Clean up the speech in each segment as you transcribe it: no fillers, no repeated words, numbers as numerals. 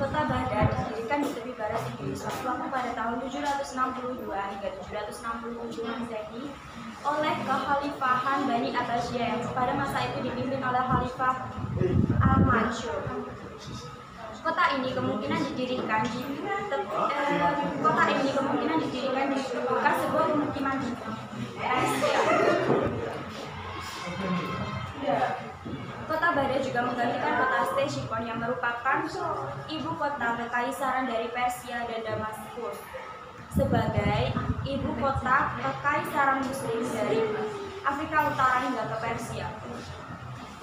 Kota Baghdad didirikan di tepi barat Inggris waktu pada tahun 762 hingga 767 Masehi oleh kekhalifahan Bani Abbasiyah yang pada masa itu dipimpin oleh Khalifah Al-Mansur. Kota ini kemungkinan didirikan di bekas sebuah pemukiman di Persia. Kota Baghdad juga menggantikan kota Ctesiphon yang merupakan ibu kota kekaisaran dari Persia dan Damaskus sebagai ibu kota kekaisaran Muslim dari Afrika Utara hingga ke Persia.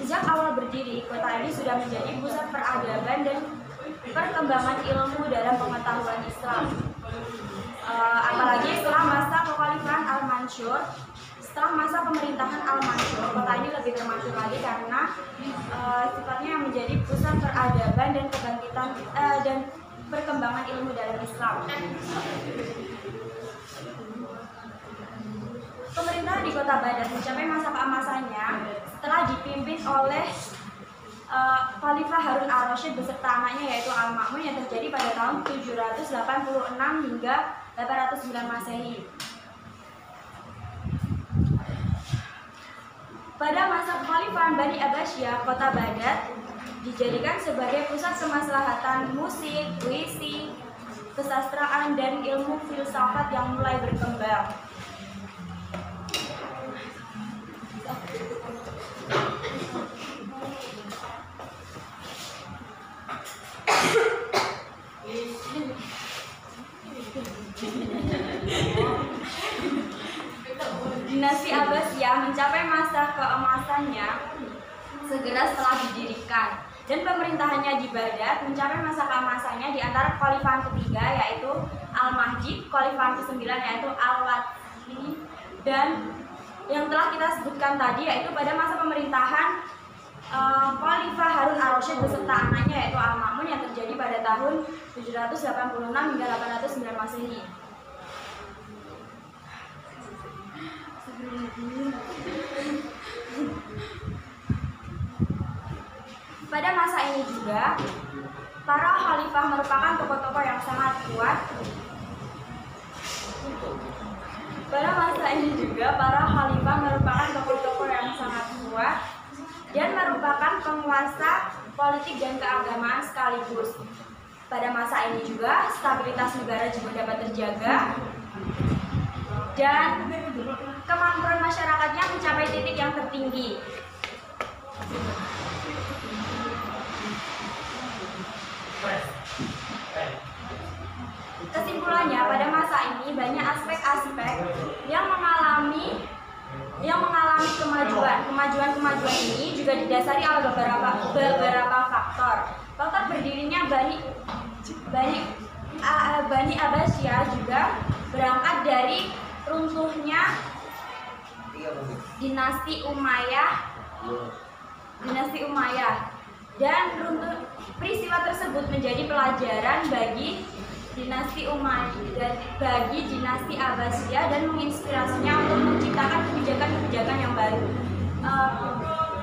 Sejak awal berdiri, kota ini sudah menjadi pusat peradaban dan perkembangan ilmu dalam pengetahuan Islam. Apalagi setelah masa kekhalifahan Al-Mansur, setelah masa pemerintahan Al-Mansur, kota ini lebih termaju lagi karena sifatnya menjadi pusat peradaban dan kebangkitan dan perkembangan ilmu dalam Islam. Pemerintahan di kota Baghdad mencapai masa keemasannya setelah dipimpin oleh Khalifah Harun al-Rasyid beserta anaknya yaitu Al-Ma'mun yang terjadi pada tahun 786 hingga 809 Masehi. Pada masa kekhalifahan Bani Abbasiyah, kota Baghdad dijadikan sebagai pusat kemaslahatan musik, puisi, kesastraan, dan ilmu filsafat yang mulai berkembang. Dinasti Abbasiyah mencapai masa keemasannya segera setelah didirikan, dan pemerintahannya di Baghdad mencapai masa keemasannya di antara kekhalifahan ketiga yaitu Al-Mahdi, kekhalifahan ke-9 yaitu Al-Watsi, dan yang telah kita sebutkan tadi yaitu pada masa pemerintahan Khalifah Harun al-Rasyid beserta anaknya yaitu Al-Ma'mun yang terjadi pada tahun 786 hingga 809 Masehi. Pada masa ini juga, para khalifah merupakan tokoh-tokoh yang sangat kuat. Pada masa ini juga, para khalifah merupakan tokoh-tokoh yang sangat kuat dan merupakan penguasa politik dan keagamaan sekaligus. Pada masa ini juga, stabilitas negara juga dapat terjaga dan kemakmuran masyarakatnya mencapai titik yang tertinggi. Kesimpulannya, pada masa ini banyak aspek-aspek yang mengalami kemajuan. Kemajuan ini juga didasari oleh beberapa faktor. Faktor berdirinya Bani Abbasiyah juga berangkat dari runtuhnya dinasti Umayyah, dan peristiwa tersebut menjadi pelajaran bagi dinasti Abbasiyah dan menginspirasinya untuk menciptakan kebijakan-kebijakan yang baru.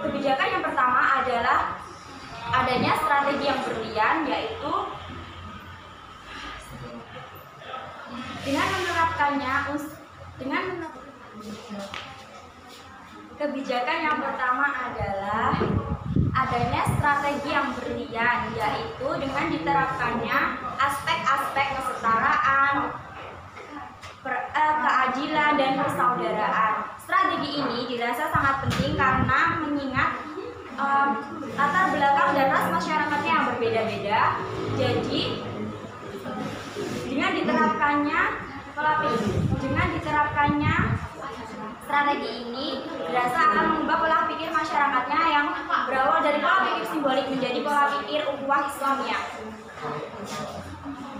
Kebijakan yang pertama adalah adanya strategi yang berlian, yaitu dengan menerapkannya kebijakan yang pertama adalah adanya strategi yang berlian, yaitu dengan diterapkannya aspek-aspek kesetaraan, keadilan, dan persaudaraan. Strategi ini dirasa sangat penting karena mengingat latar belakang dan ras masyarakatnya yang berbeda-beda. Jadi dengan diterapkannya strategi ini dirasa akan mengubah pola pikir masyarakatnya yang berawal dari pola pikir simbolik menjadi pola pikir ukhuwah Islamiyah.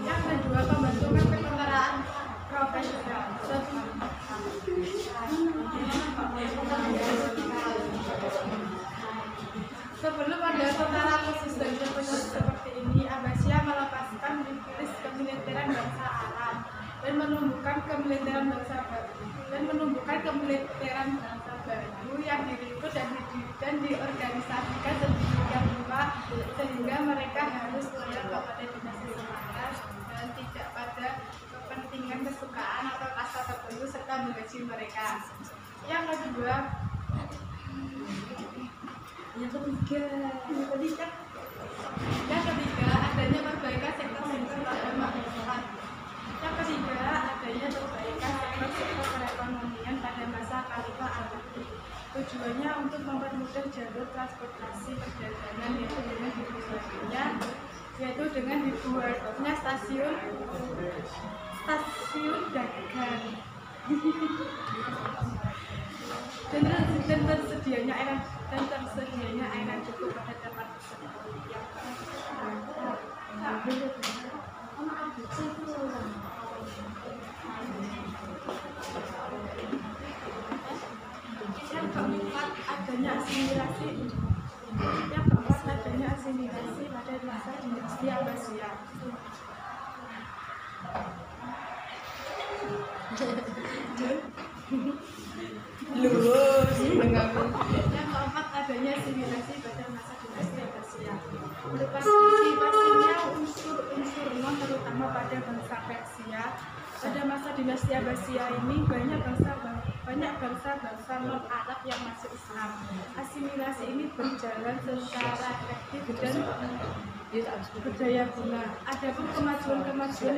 Yang kedua, pembentukan ketentaraan profesional. Sebelum ada tentara khusus dan terpenuh seperti ini, Abbasiyah melepaskan privilege kemiliteran bangsa Arab dan menumbuhkan kemiliteran bangsa baru yang direkrut dan diorganisasikan sedemikian rupa sehingga mereka harus loyal kepada dinasti serta menggaji mereka. Yang kedua, yang ketiga adanya perbaikan sektor-sektor pada masyarakat. Yang ketiga adanya perbaikan sektor-sektor perekonomian pada masa Khalifah Al-Mahdi. Tujuannya untuk mempermudah jalur transportasi perdagangan, yaitu dengan dibuatnya stasiun dagang dan tersedianya air yang cukup pada tempat tersebut. Yang keempat adanya asimilasi. Pada masa dinasti Abbasiyah. Yang keempat adanya asimilasi pada masa dinasti Abbasiyah. Berupa pastinya unsur-unsur non terutama pada bangsa Persia. Pada masa dinasti Abbasiyah ini banyak bangsa non Arab yang masuk Islam. Asimilasi ini berjalan secara efektif dan berdaya guna. Adapun kemajuan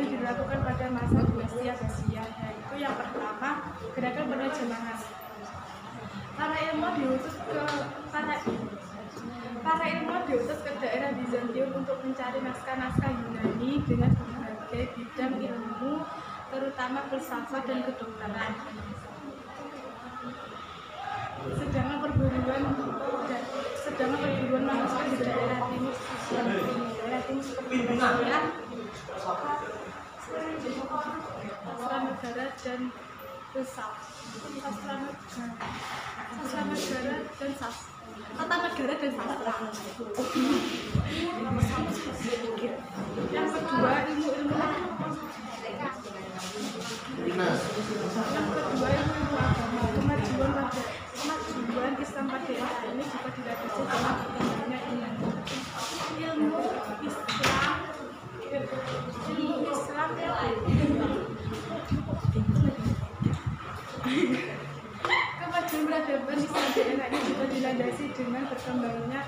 yang dilakukan pada masa dinasti Abbasiyah, yaitu yang pertama gerakan penerjemahan. Para ilmuwan diutus ke daerah Bizantium untuk mencari naskah-naskah Yunani dengan berbagai bidang ilmu, terutama filsafat dan kedokteran. Sedangkan perburuan manusia di daerah timur seperti Persia, Sastra Negara dan Tata Negara dan Sastra. Yang kedua ilmu agama. Kemajuan Islam pada era ini juga dilandasi dengan berkembangnya ilmu Islam. Kemajuan peradaban Islam di era ini juga dilandasi dengan berkembangnya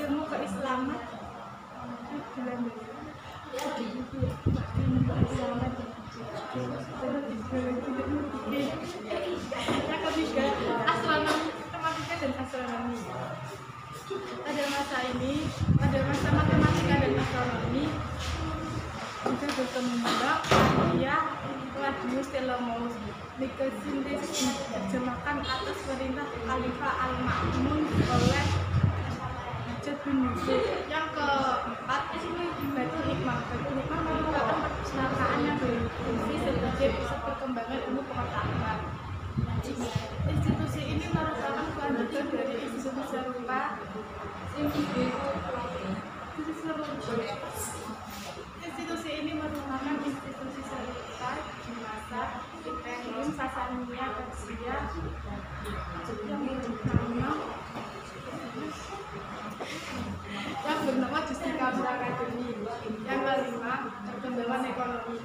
ilmu keislaman. Yang ketiga, astronomi, matematika dan astronomi. Pada masa matematika dan astronomi juga berkembang karya Claudius Ptolemaeus. Nikosintes diterjemahkan atas perintah Khalifah Al-Ma'mun oleh Hajjaj bin Yusuf. Yang keempat, Baitul Hikmah. Baitul Hikmah merupakan perpustakaan yang berfungsi sebagai pusat perkembangan ilmu pengetahuan. Institusi ini merupakan kelanjutan dari institusi serupa di masa Imperium Sasania Persia yang bernama Justika Academy. Yang kelima, perkembangan ekonomi.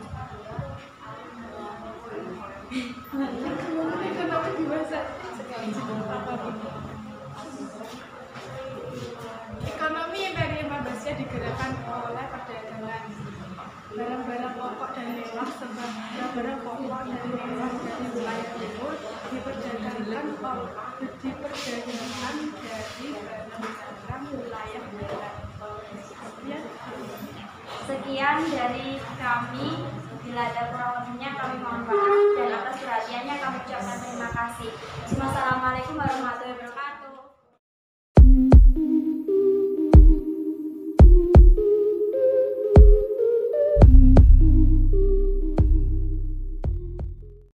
Ekonomi dewasa. Ekonomi Imperium Abbasiyah digerakkan oleh perdagangan barang-barang pokok dan mewah, sebab barang pokok dan mewah dari wilayah timur diperdagangkan dari barang-barang wilayah barat. Sekian dari kami. Bila ada kurang lebihnya kami mohon maaf, dan atas perhatiannya kami ucapkan terima kasih. Wassalamualaikum warahmatullahi wabarakatuh.